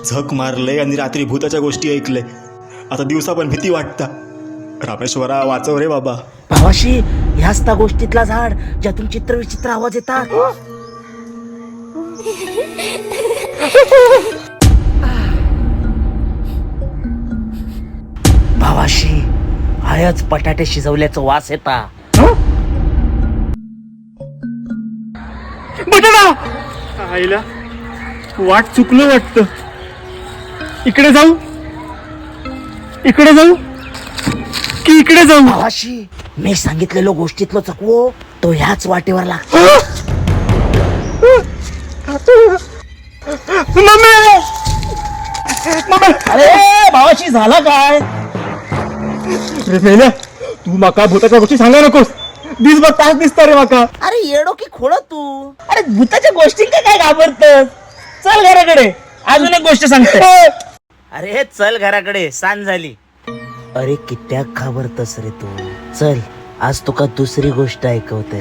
झक मारले आणि रात्री भूताच्या गोष्टी ऐकले. आता दिवसा पण भीती वाटता. रामेश्वरा वाचव रे बाबा. भावाशी, ह्याच त्या गोष्टीतला झाड ज्यातून चित्र विचित्र आवाज येतात. भावाशी, हायच बटाटे शिजवल्याचं वास येता. बटाटा आईला वाट चुकलं वाटतं. इकडे जाऊ की इकडे जाऊ? भावाशी, मी सांगितलेलो गोष्टीतलं चकवो तो ह्याच वाटेवर लागतो. अरे भावाशी, झाला काय? रे मेल्या, तू माका भूताच्या गोष्टी सांगा नकोस. दिस बघ तास दिसता रे माका. अरे येडो की खोड तू. अरे भूताच्या गोष्टी काय घाबरतस? चल घराकडे, अजून एक गोष्ट सांगते. अरे चल घराकडे, सांज झाली. अरे कित्याक घाबरतस रे तू? चल, आज तुका दुसरी गोष्ट ऐकवते.